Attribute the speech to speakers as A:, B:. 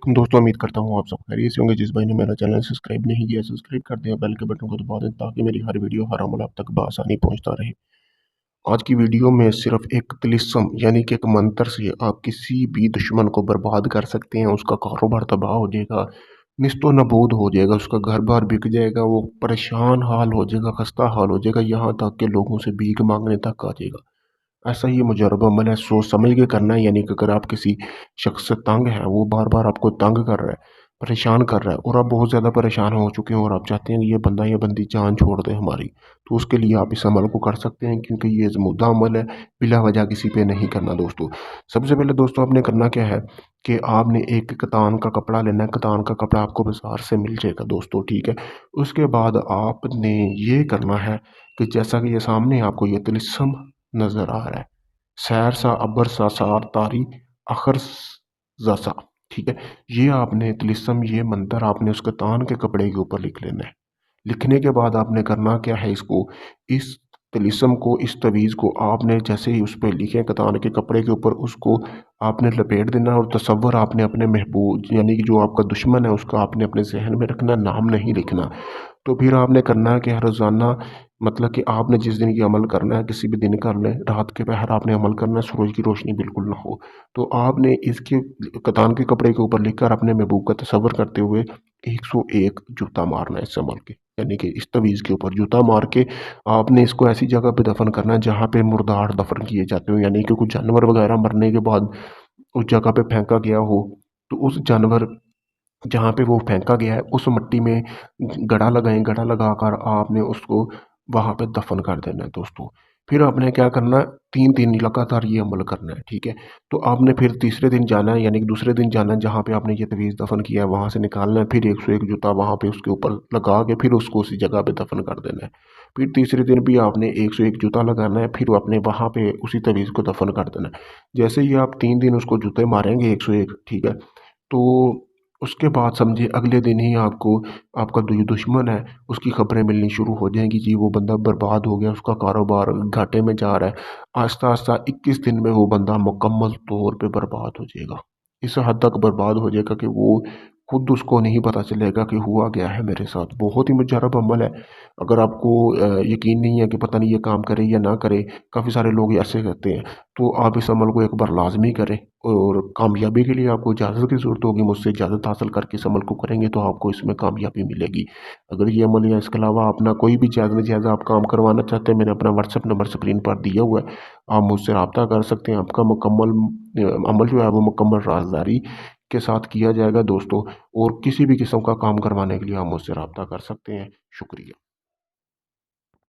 A: वालेकुम दोस्तों, उम्मीद करता हूँ आप सब खैरियत से होंगे। जिस भाई ने मेरा चैनल सब्सक्राइब नहीं किया, सब्सक्राइब कर दें, बेल के बटन को दबा दें ताकि मेरी हर वीडियो हर अमल आप तक बआसानी पहुंचता रहे। आज की वीडियो में सिर्फ एक तिलिस्म यानी कि एक मंत्र से आप किसी भी दुश्मन को बर्बाद कर सकते हैं। उसका कारोबार तबाह हो जाएगा, निस्तो नबूद हो जाएगा, उसका घर बार बिक जाएगा, वो परेशान हाल हो जाएगा, खस्ता हाल हो जाएगा, यहाँ तक के लोगों से भीख मांगने तक आ जाएगा। ऐसा ही मुजरब अमल है, सोच समझ के करना है। यानी कि अगर आप किसी शख्स से तंग हैं, वो बार बार आपको तंग कर रहा है, परेशान कर रहा है, और आप बहुत ज़्यादा परेशान हो चुके हैं और आप चाहते हैं कि ये बंदा या बंदी जान छोड़ दे हमारी, तो उसके लिए आप इस अमल को कर सकते हैं, क्योंकि ये जमूदा अमल है, बिला वजह किसी पे नहीं करना दोस्तों। सबसे पहले दोस्तों आपने करना क्या है कि आपने एक कतान का कपड़ा लेना है। कतान का कपड़ा आपको बाजार से मिल जाएगा दोस्तों, ठीक है। उसके बाद आपने ये करना है कि जैसा कि ये सामने आपको ये तिलिस्म नजर आ रहा है, सैर सा अबर सा सार तारी अखर जसा, ठीक है। ये आपने तिलिस्म ये मंत्र आपने उसके तान के कपड़े के ऊपर लिख लेना है। लिखने के बाद आपने करना क्या है, इसको इस तिलिस्म को इस तवीज़ को आपने जैसे ही उस पर लिखे कतान के कपड़े के ऊपर, उसको आपने लपेट देना और तसव्वुर आपने अपने महबूब यानी कि जो आपका दुश्मन है उसका आपने अपने जहन में रखना, नाम नहीं लिखना। तो फिर आपने करना है कि हर रोज़ाना मतलब कि आपने जिस दिन की अमल करना है, किसी भी दिन कर लें, रात के पहर आपने अमल करना है, सूरज की रोशनी बिल्कुल ना हो। तो आपने इसके कतान के कपड़े के ऊपर लिखकर अपने महबूब का तसव्वुर करते हुए 101 जूता मारना है इस अमल के, यानी कि इस तवीज़ के ऊपर जूता मार के आपने इसको ऐसी जगह पे दफन करना है जहाँ पे मुर्दार दफन किए जाते हो, यानी कि कुछ जानवर वगैरह मरने के बाद उस जगह पे फेंका गया हो, तो उस जानवर जहाँ पे वो फेंका गया है उस मिट्टी में गड़ा लगाएं, गड़ा लगाकर आपने उसको वहाँ पे दफन कर देना है दोस्तों। फिर आपने क्या करना है, 3 दिन लगातार ये अमल करना है, ठीक है। तो आपने फिर तीसरे दिन जाना है, यानी कि दूसरे दिन जाना है जहाँ पे आपने ये तवीज़ दफन किया है, वहाँ से निकालना है, फिर 101 जूता वहाँ पे उसके ऊपर लगा के फिर उसको उसी जगह पे दफन कर देना है। फिर तीसरे दिन भी आपने 101 जूता लगाना है, फिर आपने वहाँ पे उसी तवीज़ को दफन कर देना है। जैसे ही आप 3 दिन उसको जूते मारेंगे 101, ठीक है, तो उसके बाद समझिए अगले दिन ही आपको आपका जो दुश्मन है उसकी खबरें मिलनी शुरू हो जाएंगी, जी वो बंदा बर्बाद हो गया, उसका कारोबार घाटे में जा रहा है। आहिस्ता आहिस्ता 21 दिन में वो बंदा मुकम्मल तौर पे बर्बाद हो जाएगा। इस हद तक बर्बाद हो जाएगा कि वो खुद उसको नहीं पता चलेगा कि हुआ गया है मेरे साथ। बहुत ही मुजरब अमल है। अगर आपको यकीन नहीं है कि पता नहीं ये काम करे या ना करे, काफ़ी सारे लोग ऐसे कहते हैं, तो आप इस अमल को एक बार लाजमी करें। और कामयाबी के लिए आपको इजाज़त की ज़रूरत होगी, मुझसे इजाज़त हासिल करके इस अमल को करेंगे तो आपको इसमें कामयाबी मिलेगी। अगर ये अमल या इसके अलावा अपना कोई भी जायज़ नजायज़ आप काम करवाना चाहते हैं, मैंने अपना व्हाट्सएप नंबर स्क्रीन पर दिया हुआ है, आप मुझसे रब्ता कर सकते हैं। आपका मुकम्मल अमल जो है वो मुकम्मल राजदारी के साथ किया जाएगा दोस्तों। और किसी भी किस्म का काम करवाने के लिए आप मुझसे रब्ता कर सकते हैं। शुक्रिया।